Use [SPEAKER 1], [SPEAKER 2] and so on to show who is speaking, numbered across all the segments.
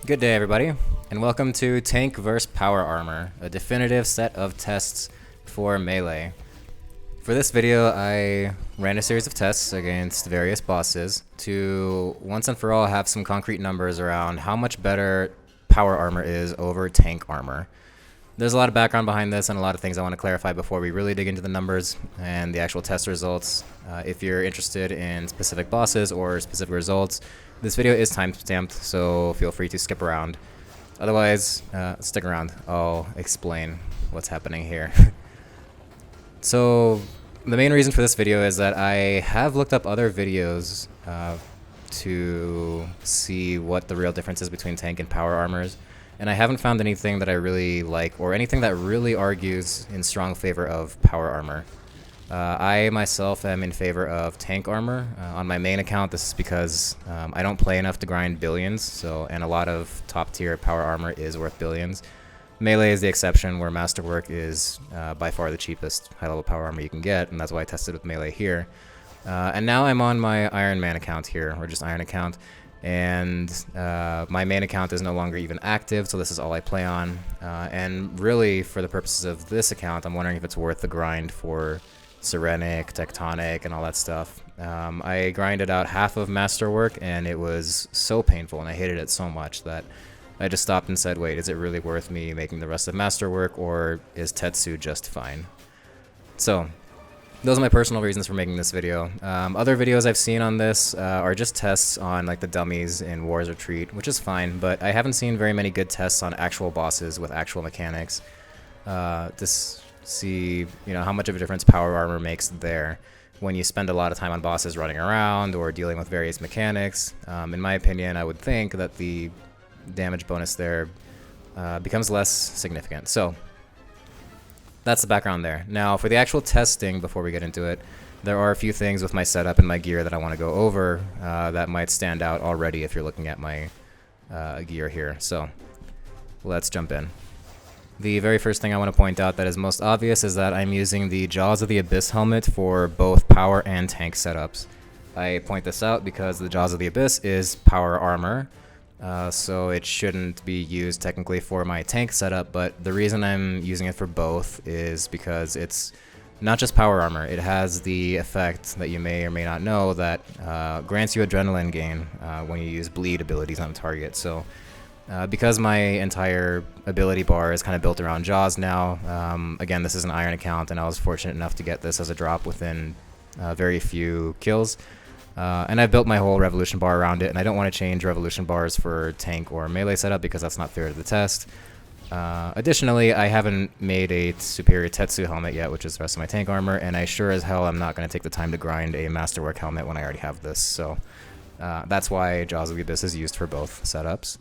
[SPEAKER 1] Good day, everybody, and welcome to Tank vs. Power Armor, a definitive set of tests for Melee. For this video, I ran a series of tests against various bosses to once and for all have some concrete numbers around how much better Power Armor is over Tank Armor. There's a lot of background behind this and a lot of things I want to clarify before we really dig into the numbers and the actual test results. If you're interested in specific bosses or specific results, this video is timestamped, so feel free to skip around. Otherwise, stick around. I'll explain what's happening here. So, the main reason for this video is that I have looked up other videos to see what the real difference is between tank and power armors, and I haven't found anything that I really like or anything that really argues in strong favor of power armor. I myself am in favor of tank armor. On my main account, this is because I don't play enough to grind billions, and a lot of top tier power armor is worth billions. Melee is the exception, where Masterwork is by far the cheapest high level power armor you can get, and that's why I tested with Melee here. And now I'm on my Iron Man account here, or just Iron account, and my main account is no longer even active, so this is all I play on. And really, for the purposes of this account, I'm wondering if it's worth the grind for Serenic, Tectonic, and all that stuff. I grinded out half of Masterwork, and it was so painful, and I hated it so much that I just stopped and said, wait, is it really worth me making the rest of Masterwork, or is Tetsu just fine? So, those are my personal reasons for making this video. Other videos I've seen on this are just tests on like the dummies in War's Retreat, which is fine, but I haven't seen very many good tests on actual bosses with actual mechanics. See, how much of a difference power armor makes there when you spend a lot of time on bosses running around or dealing with various mechanics. In my opinion, I would think that the damage bonus there becomes less significant. So that's the background there. Now for the actual testing, before we get into it, there are a few things with my setup and my gear that I want to go over that might stand out already if you're looking at my gear here. So let's jump in. The very first thing I want to point out that is most obvious is that I'm using the Jaws of the Abyss helmet for both power and tank setups. I point this out because the Jaws of the Abyss is power armor, so it shouldn't be used technically for my tank setup, but the reason I'm using it for both is because it's not just power armor. It has the effect that you may or may not know that grants you adrenaline gain when you use bleed abilities on a target. So because my entire ability bar is kind of built around Jaws now, again, this is an Iron account, and I was fortunate enough to get this as a drop within very few kills. And I've built my whole Revolution bar around it, and I don't want to change Revolution bars for tank or melee setup because that's not fair to the test. Additionally, I haven't made a Superior Tetsu helmet yet, which is the rest of my tank armor, and I sure as hell am not going to take the time to grind a Masterwork helmet when I already have this. So that's why Jaws of the Abyss is used for both setups.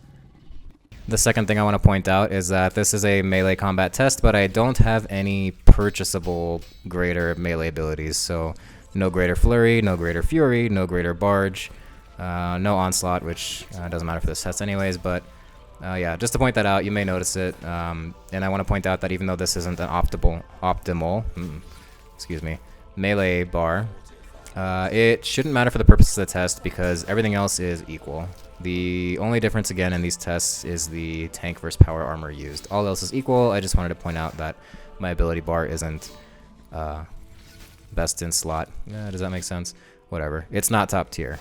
[SPEAKER 1] The second thing I want to point out is that this is a melee combat test, but I don't have any purchasable greater melee abilities. So no greater flurry, no greater fury, no greater barge, no onslaught, which doesn't matter for this test anyways, but yeah, just to point that out, you may notice it. And I want to point out that even though this isn't an optimal melee bar, it shouldn't matter for the purposes of the test because everything else is equal. The only difference again in these tests is the tank versus power armor used. All else is equal. I just wanted to point out that my ability bar isn't best in slot. Does that make sense? Whatever. It's not top tier.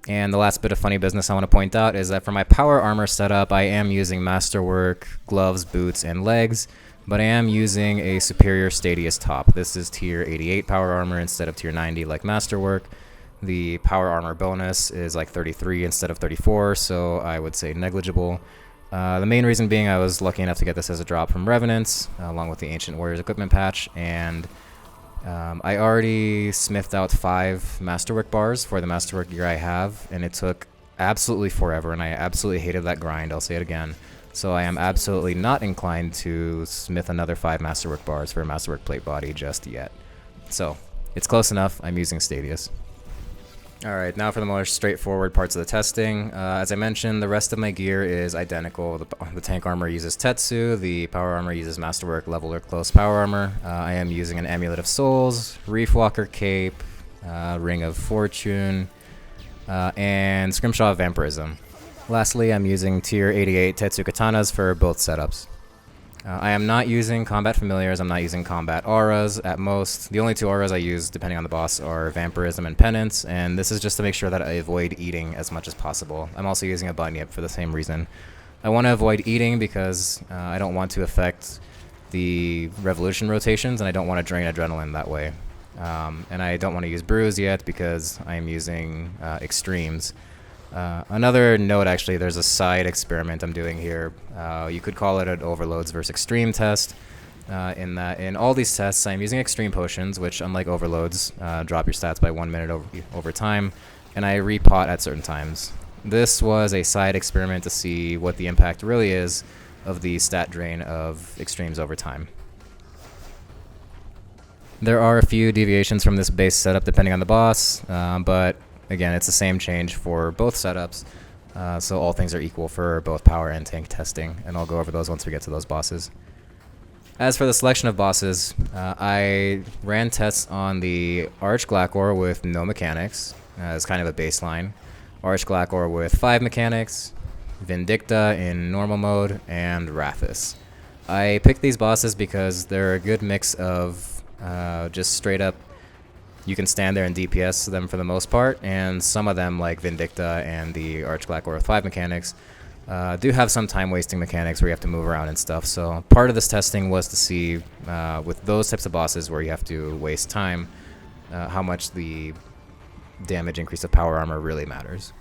[SPEAKER 1] And the last bit of funny business I want to point out is that for my power armor setup, I am using Masterwork, gloves, boots, and legs, but I am using a Superior Stadius top. This is tier 88 power armor instead of tier 90 like Masterwork. The power armor bonus is like 33 instead of 34, so I would say negligible. The main reason being I was lucky enough to get this as a drop from Revenants, along with the Ancient Warriors equipment patch, and I already smithed out 5 Masterwork bars for the Masterwork gear I have, and it took absolutely forever, and I absolutely hated that grind, I'll say it again. So I am absolutely not inclined to smith another 5 Masterwork bars for a Masterwork plate body just yet. So, it's close enough, I'm using Stadius. Alright, now for the more straightforward parts of the testing. As I mentioned, the rest of my gear is identical. The tank armor uses Tetsu, the power armor uses Masterwork level or close power armor. I am using an Amulet of Souls, Reef Walker Cape, Ring of Fortune, and Scrimshaw of Vampirism. Lastly, I'm using tier 88 Tetsu katanas for both setups. I am not using combat familiars, I'm not using combat auras at most. The only two auras I use, depending on the boss, are Vampirism and Penance, and this is just to make sure that I avoid eating as much as possible. I'm also using a Bunyip for the same reason. I want to avoid eating because I don't want to affect the Revolution rotations, and I don't want to drain adrenaline that way. And I don't want to use Bruise yet because I'm using Extremes. Another note, actually, there's a side experiment I'm doing here. You could call it an Overloads versus Extreme test. In that, in all these tests, I'm using Extreme Potions, which, unlike Overloads, drop your stats by 1 minute over time, and I repot at certain times. This was a side experiment to see what the impact really is of the stat drain of Extremes over time. There are a few deviations from this base setup depending on the boss, but again, it's the same change for both setups, so all things are equal for both power and tank testing, and I'll go over those once we get to those bosses. As for the selection of bosses, I ran tests on the Arch-Glacor with no mechanics, as kind of a baseline, Arch-Glacor with 5 mechanics, Vindicta in normal mode, and Rathis. I picked these bosses because they're a good mix of just straight up, you can stand there and DPS them for the most part, and some of them, like Vindicta and the Arch-Glacor with 5 mechanics, do have some time-wasting mechanics where you have to move around and stuff. So part of this testing was to see, with those types of bosses where you have to waste time, how much the damage increase of power armor really matters.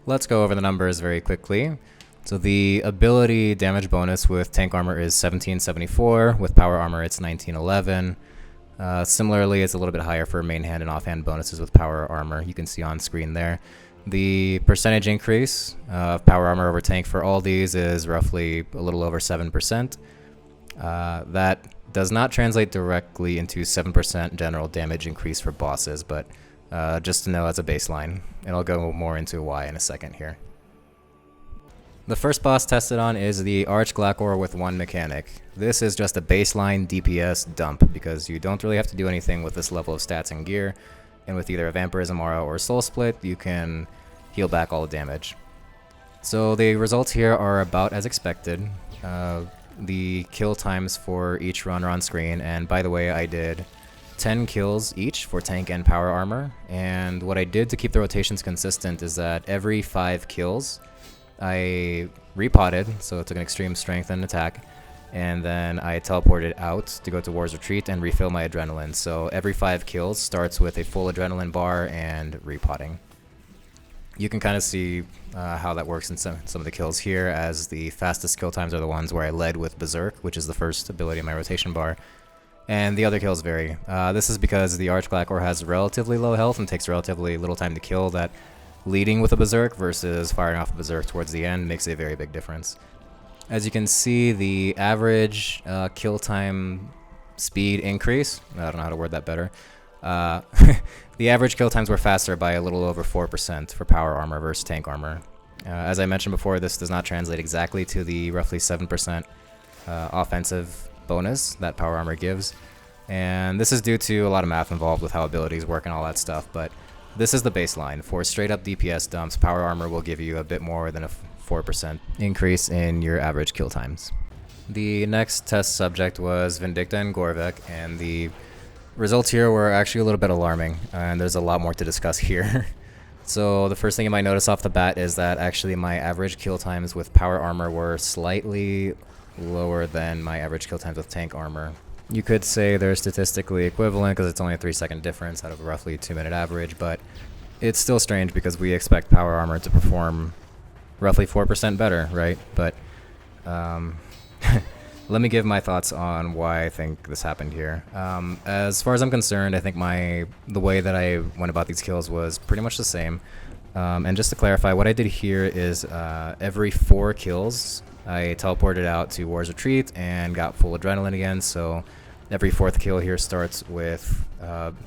[SPEAKER 1] Let's go over the numbers very quickly. So the ability damage bonus with tank armor is 1774, with power armor it's 1911. Similarly, it's a little bit higher for main hand and offhand bonuses with power armor. You can see on screen there. The percentage increase of power armor over tank for all these is roughly a little over 7%. That does not translate directly into 7% general damage increase for bosses, but just to know as a baseline, and I'll go more into why in a second here. The first boss tested on is the Arch-Glacor with 1 mechanic. This is just a baseline DPS dump because you don't really have to do anything with this level of stats and gear, and with either a Vampirism aura or Soul Split, you can heal back all the damage. So the results here are about as expected. The kill times for each run are on screen, and by the way, I did 10 kills each for tank and power armor, and what I did to keep the rotations consistent is that every 5 kills, I repotted, so it took an extreme strength and attack, and then I teleported out to go to War's Retreat and refill my adrenaline. So every 5 kills starts with a full adrenaline bar and repotting. You can kind of see how that works in some of the kills here, as the fastest kill times are the ones where I led with Berserk, which is the first ability in my rotation bar, and the other kills vary. This is because the Arch-Glacor has relatively low health and takes relatively little time to kill, that leading with a Berserk versus firing off a Berserk towards the end makes a very big difference. As you can see, the average kill time speed increase, I don't know how to word that better, the average kill times were faster by a little over 4% for power armor versus tank armor. As I mentioned before, this does not translate exactly to the roughly 7% offensive bonus that power armor gives, and this is due to a lot of math involved with how abilities work and all that stuff, but this is the baseline. For straight up DPS dumps, power armor will give you a bit more than a 4% increase in your average kill times. The next test subject was Vindicta Gorvek, and the results here were actually a little bit alarming, and there's a lot more to discuss here. So the first thing you might notice off the bat is that actually my average kill times with power armor were slightly lower than my average kill times with tank armor. You could say they're statistically equivalent because it's only a 3-second difference out of a roughly 2-minute average, but it's still strange because we expect power armor to perform roughly 4% better, right? But let me give my thoughts on why I think this happened here. As far as I'm concerned, I think the way that I went about these kills was pretty much the same. And just to clarify, what I did here is every 4 kills, I teleported out to War's Retreat and got full adrenaline again, so every 4th kill here starts with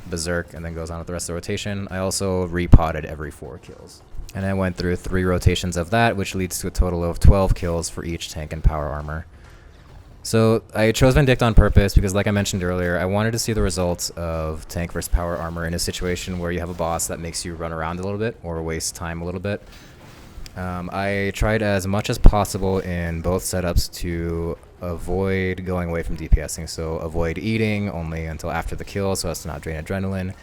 [SPEAKER 1] Berserk and then goes on with the rest of the rotation. I also repotted every 4 kills. And I went through 3 rotations of that, which leads to a total of 12 kills for each tank and power armor. So I chose Vindicta on purpose because, like I mentioned earlier, I wanted to see the results of tank versus power armor in a situation where you have a boss that makes you run around a little bit or waste time a little bit. I tried as much as possible in both setups to avoid going away from DPSing, so avoid eating only until after the kill so as to not drain adrenaline.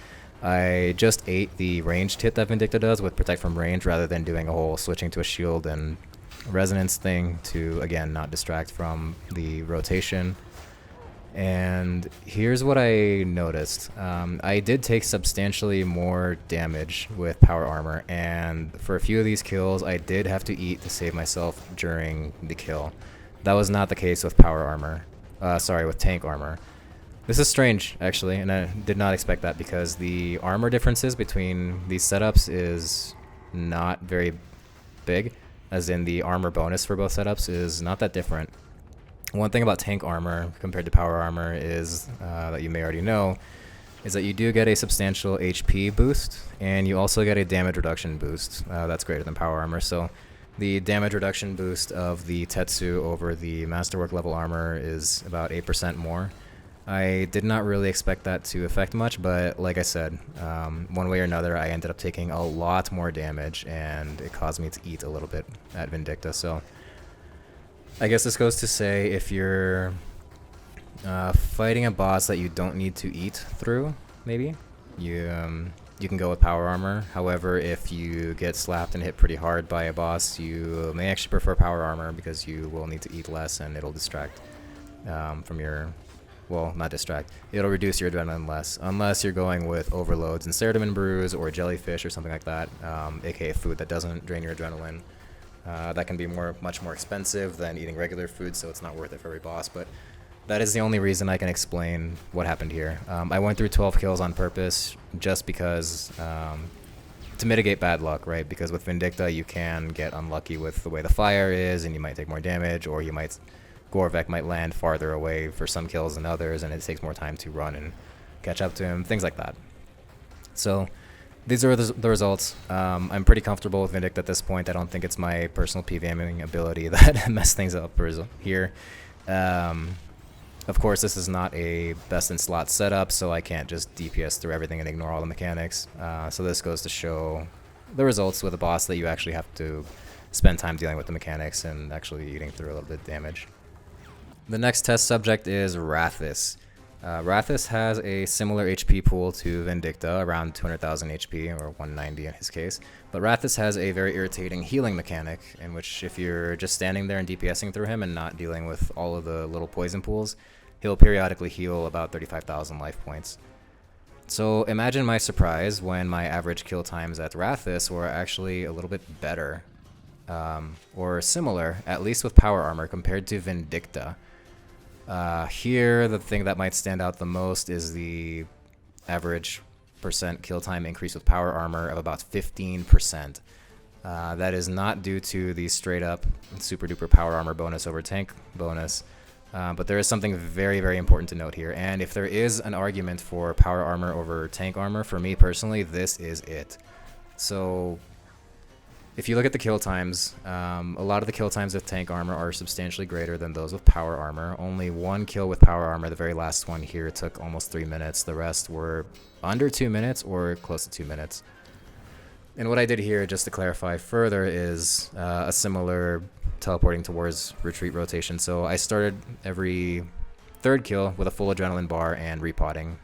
[SPEAKER 1] I just ate the ranged hit that Vindicta does with Protect from Range rather than doing a whole switching to a shield and resonance thing to, again, not distract from the rotation. And here's what I noticed. I did take substantially more damage with power armor, and for a few of these kills I did have to eat to save myself during the kill. That was not the case with power armor. With tank armor. This is strange, actually, and I did not expect that because the armor differences between these setups is not very big, as in the armor bonus for both setups is not that different. One thing about tank armor compared to power armor is, that you may already know, is that you do get a substantial HP boost, and you also get a damage reduction boost that's greater than power armor. So the damage reduction boost of the Tetsu over the Masterwork level armor is about 8% more. I did not really expect that to affect much, but like I said, one way or another, I ended up taking a lot more damage, and it caused me to eat a little bit at Vindicta. So I guess this goes to say if you're fighting a boss that you don't need to eat through, maybe, you can go with power armor. However, if you get slapped and hit pretty hard by a boss, you may actually prefer power armor because you will need to eat less and it'll distract from your... Well, not distract. It'll reduce your adrenaline less, unless you're going with overloads and Ceradomin brews or jellyfish or something like that, aka food that doesn't drain your adrenaline. That can be much more expensive than eating regular food, so it's not worth it for every boss. But that is the only reason I can explain what happened here. I went through 12 kills on purpose just because to mitigate bad luck, right? Because with Vindicta, you can get unlucky with the way the fire is, and you might take more damage, or Gorvek might land farther away for some kills than others, and it takes more time to run and catch up to him, things like that. So these are the results. I'm pretty comfortable with Vindicta at this point. I don't think it's my personal PVMing ability that messed things up here. Of course, this is not a best-in-slot setup, so I can't just DPS through everything and ignore all the mechanics. So this goes to show the results with a boss that you actually have to spend time dealing with the mechanics and actually eating through a little bit of damage. The next test subject is Rathis. Rathis has a similar HP pool to Vindicta, around 200,000 HP, or 190 in his case. But Rathis has a very irritating healing mechanic, in which if you're just standing there and DPSing through him and not dealing with all of the little poison pools, he'll periodically heal about 35,000 life points. So imagine my surprise when my average kill times at Rathis were actually a little bit better, or similar, at least with power armor, compared to Vindicta. Here, the thing that might stand out the most is the average percent kill time increase with power armor of about 15%. That is not due to the straight up super duper power armor bonus over tank bonus, but there is something very, very important to note here. And if there is an argument for power armor over tank armor, for me personally, this is it. So if you look at the kill times, a lot of the kill times with tank armor are substantially greater than those with power armor. Only one kill with power armor, the very last one here, took almost 3 minutes. The rest were under 2 minutes or close to 2 minutes. And what I did here, just to clarify further, is a similar teleporting towards retreat rotation. So I started every third kill with a full adrenaline bar and repotting.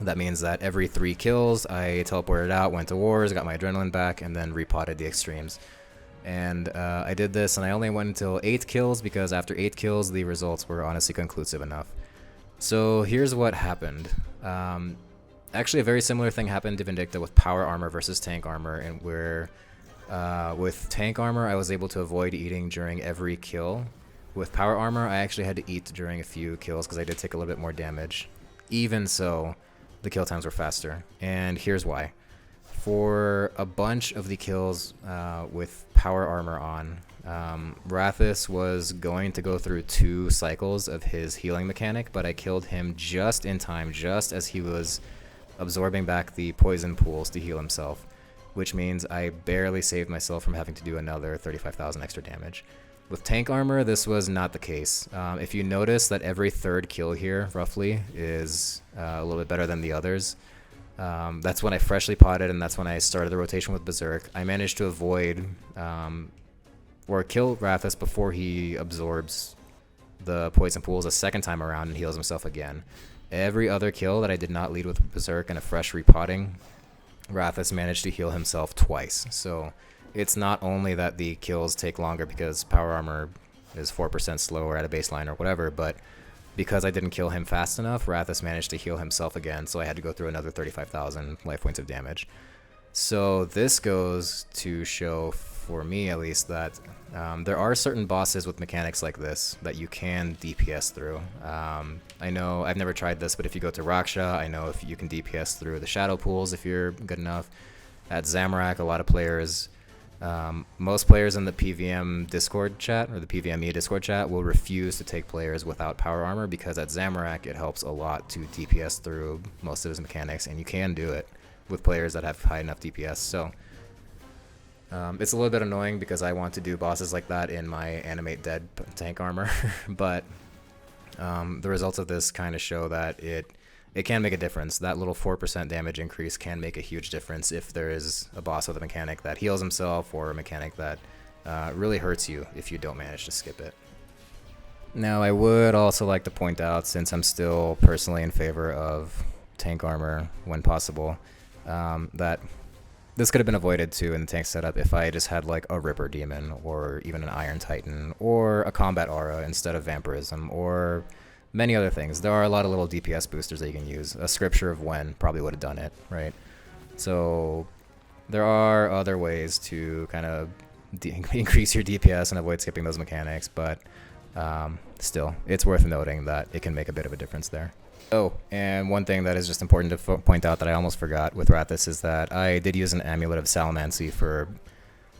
[SPEAKER 1] That means that every 3 kills, I teleported out, went to wars, got my adrenaline back, and then repotted the extremes. And I did this, and I only went until 8 kills, because after 8 kills, the results were honestly conclusive enough. So here's what happened. Actually, a very similar thing happened to Vindicta with power armor versus tank armor, and where with tank armor, I was able to avoid eating during every kill. With power armor, I actually had to eat during a few kills, because I did take a little bit more damage. Even so, the kill times were faster, and here's why. For a bunch of the kills with power armor on, Rathis was going to go through 2 cycles of his healing mechanic, but I killed him just in time, just as he was absorbing back the poison pools to heal himself, which means I barely saved myself from having to do another 35,000 extra damage. With tank armor, this was not the case. If you notice that every 3rd kill here, roughly, is a little bit better than the others, That's when I freshly potted, and that's when I started the rotation with Berserk. I managed to avoid or kill Rathis before he absorbs the poison pools a second time around and heals himself again. Every other kill that I did not lead with Berserk and a fresh repotting, Rathis managed to heal himself twice. So it's not only that the kills take longer because power armor is 4% slower at a baseline or whatever, but because I didn't kill him fast enough, Rathis managed to heal himself again, so I had to go through another 35,000 life points of damage. So this goes to show, for me at least, that there are certain bosses with mechanics like this that you can DPS through. I know I've never tried this, but if you go to Raksha, I know if you can DPS through the shadow pools if you're good enough. At Zamorak, a lot of players, most players in the PVM Discord chat, or the PVME Discord chat, will refuse to take players without power armor because at Zamorak it helps a lot to DPS through most of his mechanics, and you can do it with players that have high enough DPS. So it's a little bit annoying because I want to do bosses like that in my animate dead tank armor, but the results of this kind of show that it can make a difference. That little 4% damage increase can make a huge difference if there is a boss with a mechanic that heals himself or a mechanic that really hurts you if you don't manage to skip it. Now, I would also like to point out, since I'm still personally in favor of tank armor when possible, that this could have been avoided too in the tank setup if I just had like a Ripper Demon or even an Iron Titan or a Combat Aura instead of Vampirism or many other things. There are a lot of little DPS boosters that you can use. A Scripture of When probably would have done it, right? So there are other ways to kind of increase your DPS and avoid skipping those mechanics, but still, it's worth noting that it can make a bit of a difference there. Oh, and one thing that is just important to point out that I almost forgot with Rathis is that I did use an Amulet of Salamancy for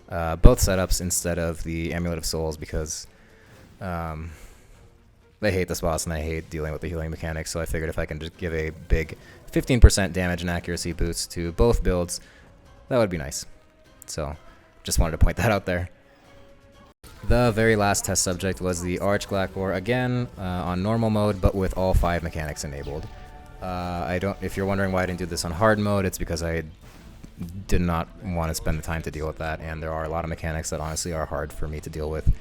[SPEAKER 1] both setups instead of the Amulet of Souls because I hate this boss and I hate dealing with the healing mechanics, so I figured if I can just give a big 15% damage and accuracy boost to both builds, that would be nice. So, just wanted to point that out there. The very last test subject was the Arch-Glacor, again on normal mode, but with all 5 mechanics enabled. If you're wondering why I didn't do this on hard mode, it's because I did not want to spend the time to deal with that, and there are a lot of mechanics that honestly are hard for me to deal with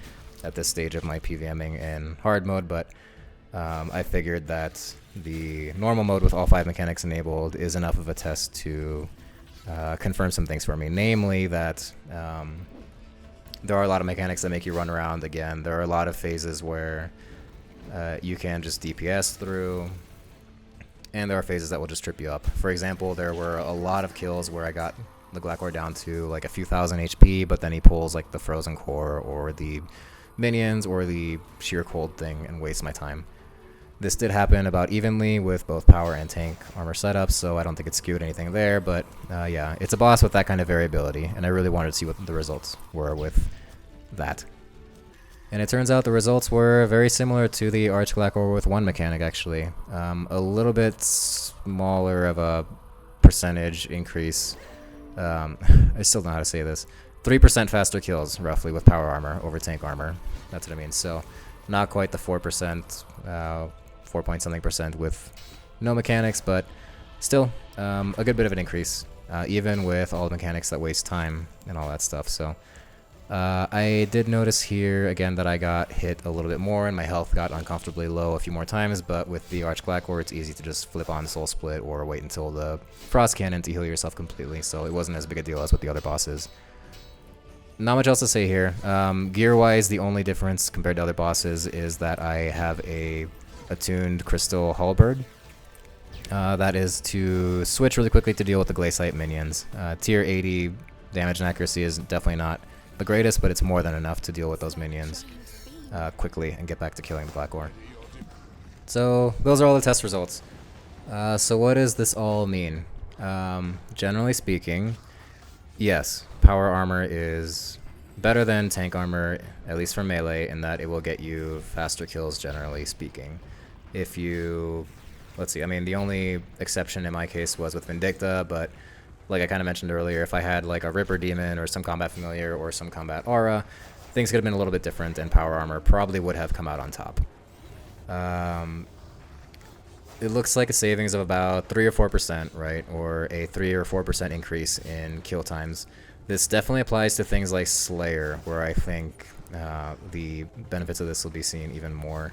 [SPEAKER 1] at this stage of my PVMing in hard mode, but I figured that the normal mode with all 5 mechanics enabled is enough of a test to confirm some things for me, namely that there are a lot of mechanics that make you run around again. There are a lot of phases where you can just DPS through, and there are phases that will just trip you up. For example, there were a lot of kills where I got the Glacor down to like a few thousand HP, but then he pulls like the Frozen Core or the minions or the sheer cold thing and wastes my time. This did happen about evenly with both power and tank armor setups, so I don't think it skewed anything there, but yeah, it's a boss with that kind of variability, and I really wanted to see what the results were with that. And it turns out the results were very similar to the Arch-Glacor with 1 mechanic, actually. A little bit smaller of a percentage increase. I still don't know how to say this. 3% faster kills, roughly, with power armor over tank armor. That's what I mean. So, not quite the 4%, 4 point something percent with no mechanics, but still a good bit of an increase, even with all the mechanics that waste time and all that stuff. So I did notice here again that I got hit a little bit more and my health got uncomfortably low a few more times, but with the Arch-Glacor it's easy to just flip on Soul Split or wait until the Frost Cannon to heal yourself completely, so it wasn't as big a deal as with the other bosses. Not much else to say here. Gear-wise, the only difference compared to other bosses is that I have a attuned Crystal Halberd. That is to switch really quickly to deal with the Glaciite minions. Tier 80 damage and accuracy is definitely not the greatest, but it's more than enough to deal with those minions quickly and get back to killing the Glacor. So those are all the test results. So what does this all mean? Generally speaking, yes, power armor is better than tank armor, at least for melee, in that it will get you faster kills, generally speaking. If you, let's see, I mean, the only exception in my case was with Vindicta, but like I kind of mentioned earlier, if I had like a Ripper Demon or some Combat Familiar or some Combat Aura, things could have been a little bit different and power armor probably would have come out on top. it looks like a savings of about 3 or 4%, right? Or a 3 or 4% increase in kill times. This definitely applies to things like Slayer, where I think the benefits of this will be seen even more.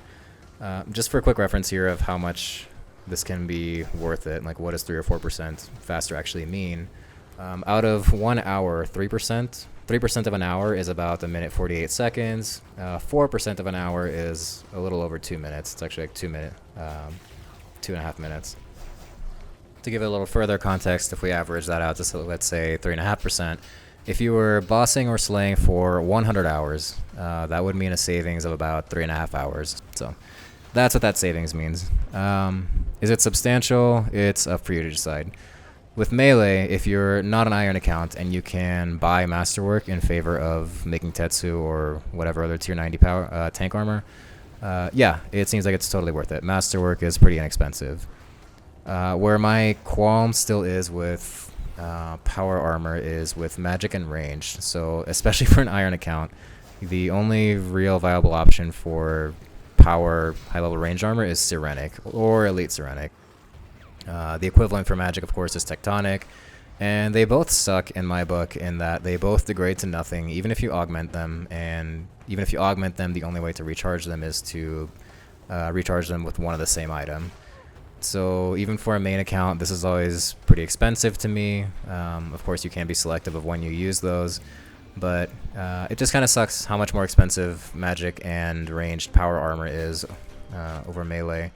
[SPEAKER 1] Just for a quick reference here of how much this can be worth it, like what does 3 or 4% faster actually mean? Out of 1 hour, 3% of an hour is about 1 minute 48 seconds. 4% of an hour is a little over 2 minutes. It's actually like 2.5 minutes. To give it a little further context, if we average that out to, let's say, 3.5%, if you were bossing or slaying for 100 hours, that would mean a savings of about 3.5 hours. So that's what that savings means. Is it substantial? It's up for you to decide. With Melee, if you're not an Iron account and you can buy Masterwork in favor of making Tetsu or whatever other tier 90 power tank armor, yeah, it seems like it's totally worth it. Masterwork is pretty inexpensive. Where my qualm still is with power armor is with magic and range. So especially for an Iron account, the only real viable option for power high-level range armor is Sirenic or Elite Sirenic. The equivalent for magic, of course, is Tectonic, and they both suck in my book in that they both degrade to nothing, even if you augment them, and even if you augment them, the only way to recharge them is to recharge them with one of the same item. So even for a main account, this is always pretty expensive to me. Of course, you can be selective of when you use those, but it just kind of sucks how much more expensive magic and ranged power armor is over melee.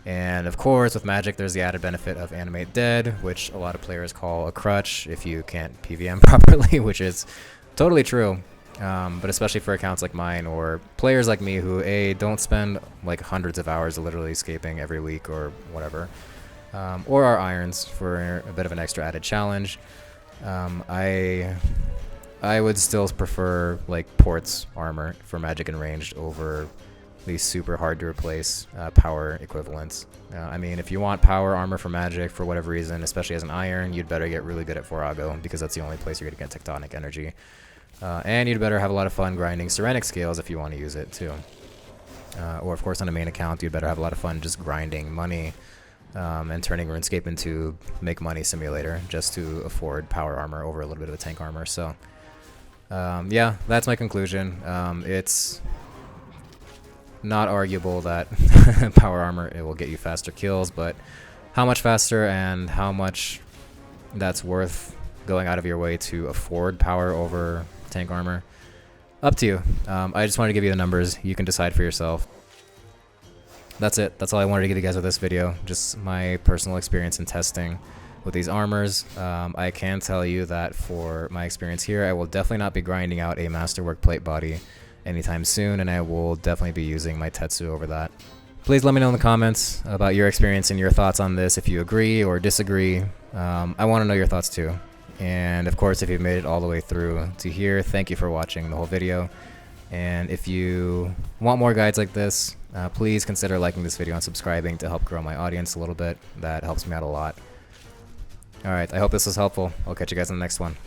[SPEAKER 1] And of course, with magic, there's the added benefit of Animate Dead, which a lot of players call a crutch if you can't PVM properly, which is totally true. But especially for accounts like mine or players like me who don't spend like hundreds of hours literally escaping every week or whatever, or are irons for a bit of an extra added challenge. I would still prefer like Port's armor for magic and ranged over these super hard to replace power equivalents. I mean, if you want power armor for magic for whatever reason, especially as an iron, you'd better get really good at Forago because that's the only place you're going to get Tectonic energy. And you'd better have a lot of fun grinding Sirenic scales if you want to use it too. Or of course on a main account, you'd better have a lot of fun just grinding money and turning RuneScape into make money simulator just to afford power armor over a little bit of a tank armor. So yeah, that's my conclusion. It's not arguable that power armor, it will get you faster kills, but how much faster and how much that's worth going out of your way to afford power over tank armor, up to you. I just wanted to give you the numbers. You can decide for yourself. That's it. That's all I wanted to give you guys with this video. Just my personal experience in testing with these armors. I can tell you that for my experience here, I will definitely not be grinding out a Masterwork plate body anytime soon, and I will definitely be using my Tetsu over that. Please let me know in the comments about your experience and your thoughts on this, if you agree or disagree. I want to know your thoughts too. And of course, if you've made it all the way through to here, thank you for watching the whole video. And if you want more guides like this, please consider liking this video and subscribing to help grow my audience a little bit. That helps me out a lot. Alright, I hope this was helpful. I'll catch you guys in the next one.